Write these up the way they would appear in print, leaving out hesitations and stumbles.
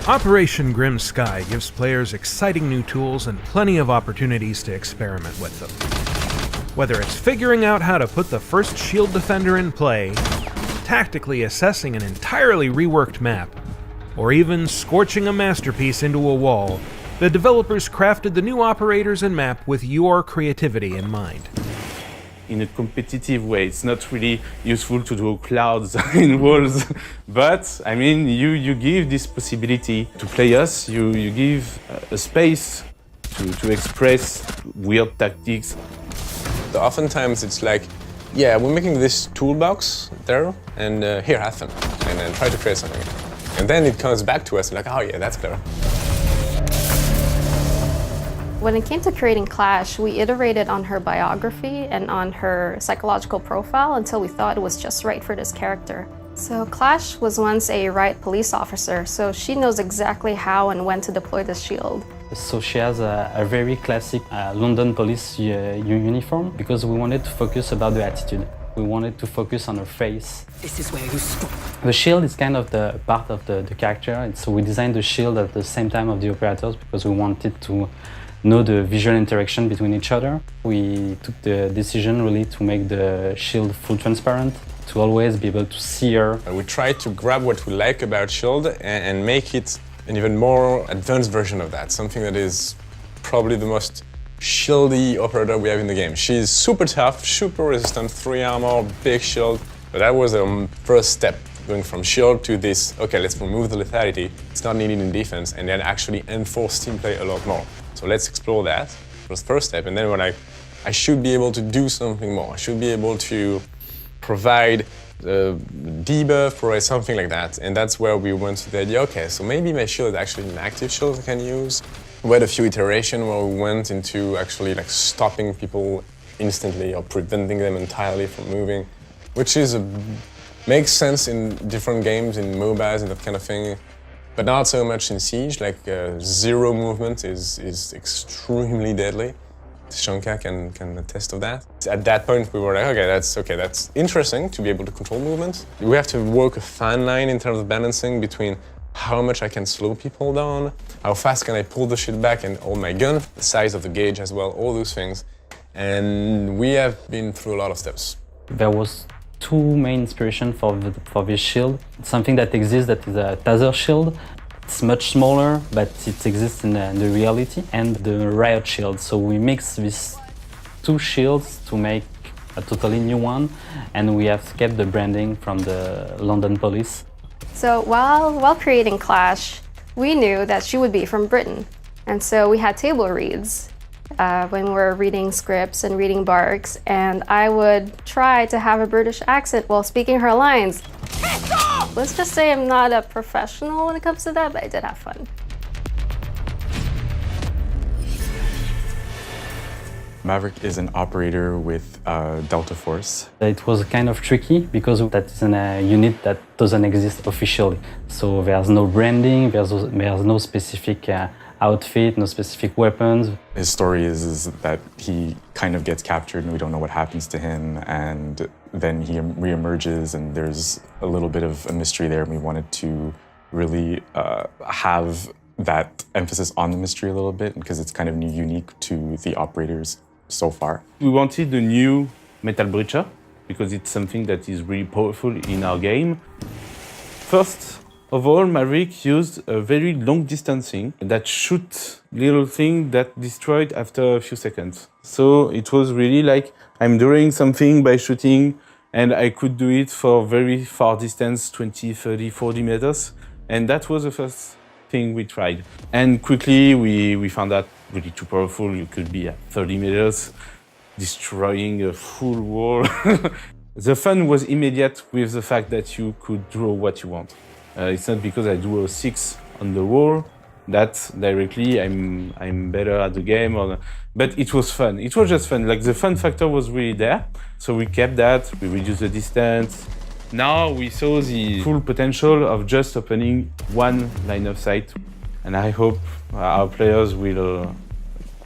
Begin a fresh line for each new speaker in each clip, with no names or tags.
Operation Grim Sky gives players exciting new tools and plenty of opportunities to experiment with them. Whether it's figuring out how to put the first shield defender in play, tactically assessing an entirely reworked map, or even scorching a masterpiece into a wall, the developers crafted the new operators and map with your creativity in mind.
In a competitive way, it's not really useful to do clouds in walls, but I mean, you give this possibility to players, you give a space to express weird tactics.
So oftentimes it's like, yeah, we're making this toolbox there, and here, have fun, and then try to create something. And then it comes back to us like, oh yeah, that's clever.
When it came to creating Clash, we iterated on her biography and on her psychological profile until we thought it was just right for this character. So Clash was once a riot police officer, so she knows exactly how and when to deploy the shield.
So she has a very classic London police uniform because we wanted to focus about the attitude. We wanted to focus on her face.
This is where you stop.
The shield is kind of the part of the character, and so we designed the shield at the same time of the operators because we wanted to know the visual interaction between each other. We took the decision really to make the shield full transparent, to always be able to see her.
We tried to grab what we like about shield and make it an even more advanced version of that, something that is probably the most shieldy operator we have in the game. She's super tough, super resistant, 3 armor, big shield, but that was the first step, going from shield to this, okay, let's remove the lethality, it's not needed in defense, and then actually enforce team play a lot more. So let's explore that. It was the first step, and then when I should be able to do something more. I should be able to provide debuff, provide something like that, and that's where we went to the idea, okay, so maybe my shield is actually an active shield I can use. We had a few iterations where we went into actually like stopping people instantly or preventing them entirely from moving, which is makes sense in different games, in MOBAs and that kind of thing, but not so much in Siege. Like zero movement is extremely deadly. Shanka can attest of that. At that point, we were like, okay, that's interesting to be able to control movement. We have to work a fine line in terms of balancing between how much I can slow people down, how fast can I pull the shit back and hold my gun, the size of the gauge as well, all those things. And we have been through a lot of steps.
There was 2 main inspirations for this shield. It's something that exists that is a taser shield. It's much smaller, but it exists in the reality, and the riot shield. So we mix these 2 shields to make a totally new one, and we have kept the branding from the London police.
So while creating Clash, we knew that she would be from Britain. And so we had table reads when we were reading scripts and reading barks, and I would try to have a British accent while speaking her lines. Let's just say I'm not a professional when it comes to that, but I did have fun.
Maverick is an operator with Delta Force.
It was kind of tricky because that is a unit that doesn't exist officially. So there's no branding, there's no specific outfit, no specific weapons.
His story is that he kind of gets captured and we don't know what happens to him, and then he reemerges and there's a little bit of a mystery there, and we wanted to really have that emphasis on the mystery a little bit because it's kind of unique to the operators so far.
We wanted a new metal breacher because it's something that is really powerful in our game. First of all, Maverick used a very long distancing that shoot little thing that destroyed after a few seconds. So it was really like I'm doing something by shooting, and I could do it for very far distance, 20, 30, 40 meters. And that was the first thing we tried. And quickly we found out really too powerful. You could be at 30 meters, destroying a full wall. The fun was immediate with the fact that you could draw what you want. It's not because I drew a 6 on the wall that directly I'm better at the game, but it was fun. It was just fun. Like the fun factor was really there. So we kept that, we reduced the distance. Now we saw the full potential of just opening one line of sight. And I hope our players will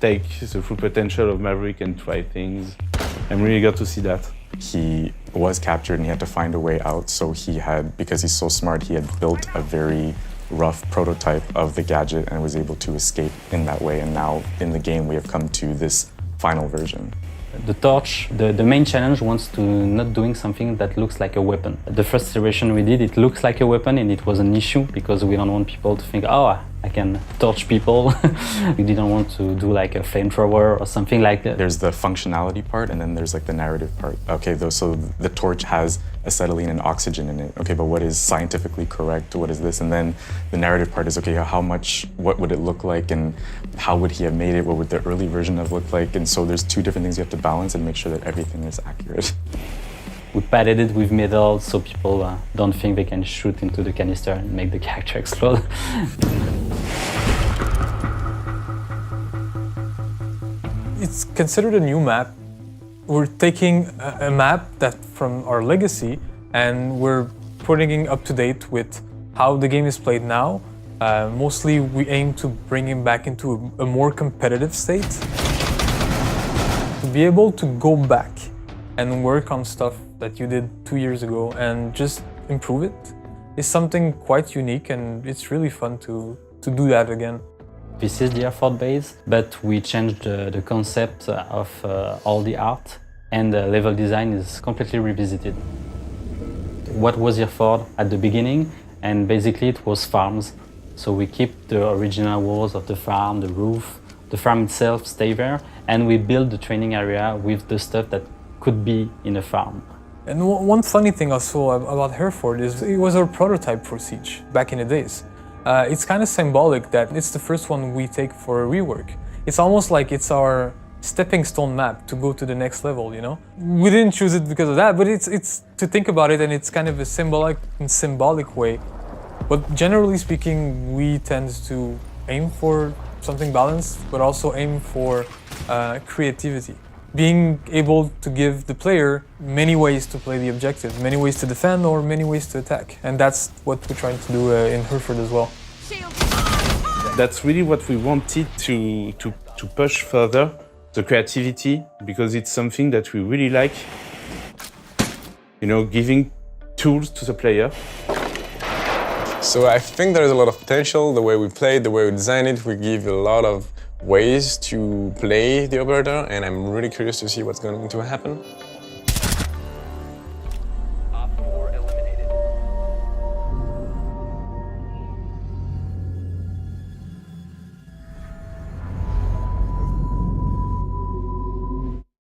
take the full potential of Maverick and try things. I'm really eager to see that.
He was captured and he had to find a way out, so because he's so smart, he had built a very rough prototype of the gadget and was able to escape in that way. And now in the game, we have come to this final version.
The torch, the main challenge wants to not doing something that looks like a weapon. The first iteration we did, it looks like a weapon, and it was an issue because we don't want people to think, oh, I can torch people. We didn't want to do like a flamethrower or something like that.
There's the functionality part, and then there's like the narrative part. Okay, so the torch has acetylene and oxygen in it. Okay, but what is scientifically correct? What is this? And then the narrative part is, okay, what would it look like, and how would he have made it? What would the early version have looked like? And so there's two different things you have to balance and make sure that everything is accurate.
We padded it with metal so people don't think they can shoot into the canister and make the character explode.
It's considered a new map. We're taking a map that from our legacy and we're putting it up to date with how the game is played now. Mostly we aim to bring it back into a more competitive state. To be able to go back and work on stuff that you did 2 years ago and just improve it is something quite unique, and it's really fun to do that again.
This is the Hereford base, but we changed the concept of all the art, and the level design is completely revisited. What was Hereford at the beginning? And basically it was farms. So we keep the original walls of the farm, the roof, the farm itself stay there, and we build the training area with the stuff that could be in a farm.
And one funny thing also about Hereford is it was our prototype for Siege back in the days. It's kind of symbolic that it's the first one we take for a rework. It's almost like it's our stepping stone map to go to the next level, you know? We didn't choose it because of that, but it's to think about it, and it's kind of a symbolic way. But generally speaking, we tend to aim for something balanced, but also aim for creativity. Being able to give the player many ways to play the objective, many ways to defend or many ways to attack. And that's what we're trying to do in Hereford as well.
That's really what we wanted to push further, the creativity, because it's something that we really like, you know, giving tools to the player.
So I think there's a lot of potential. The way we play it, the way we design it, we give a lot of ways to play the operator, and I'm really curious to see what's going to happen.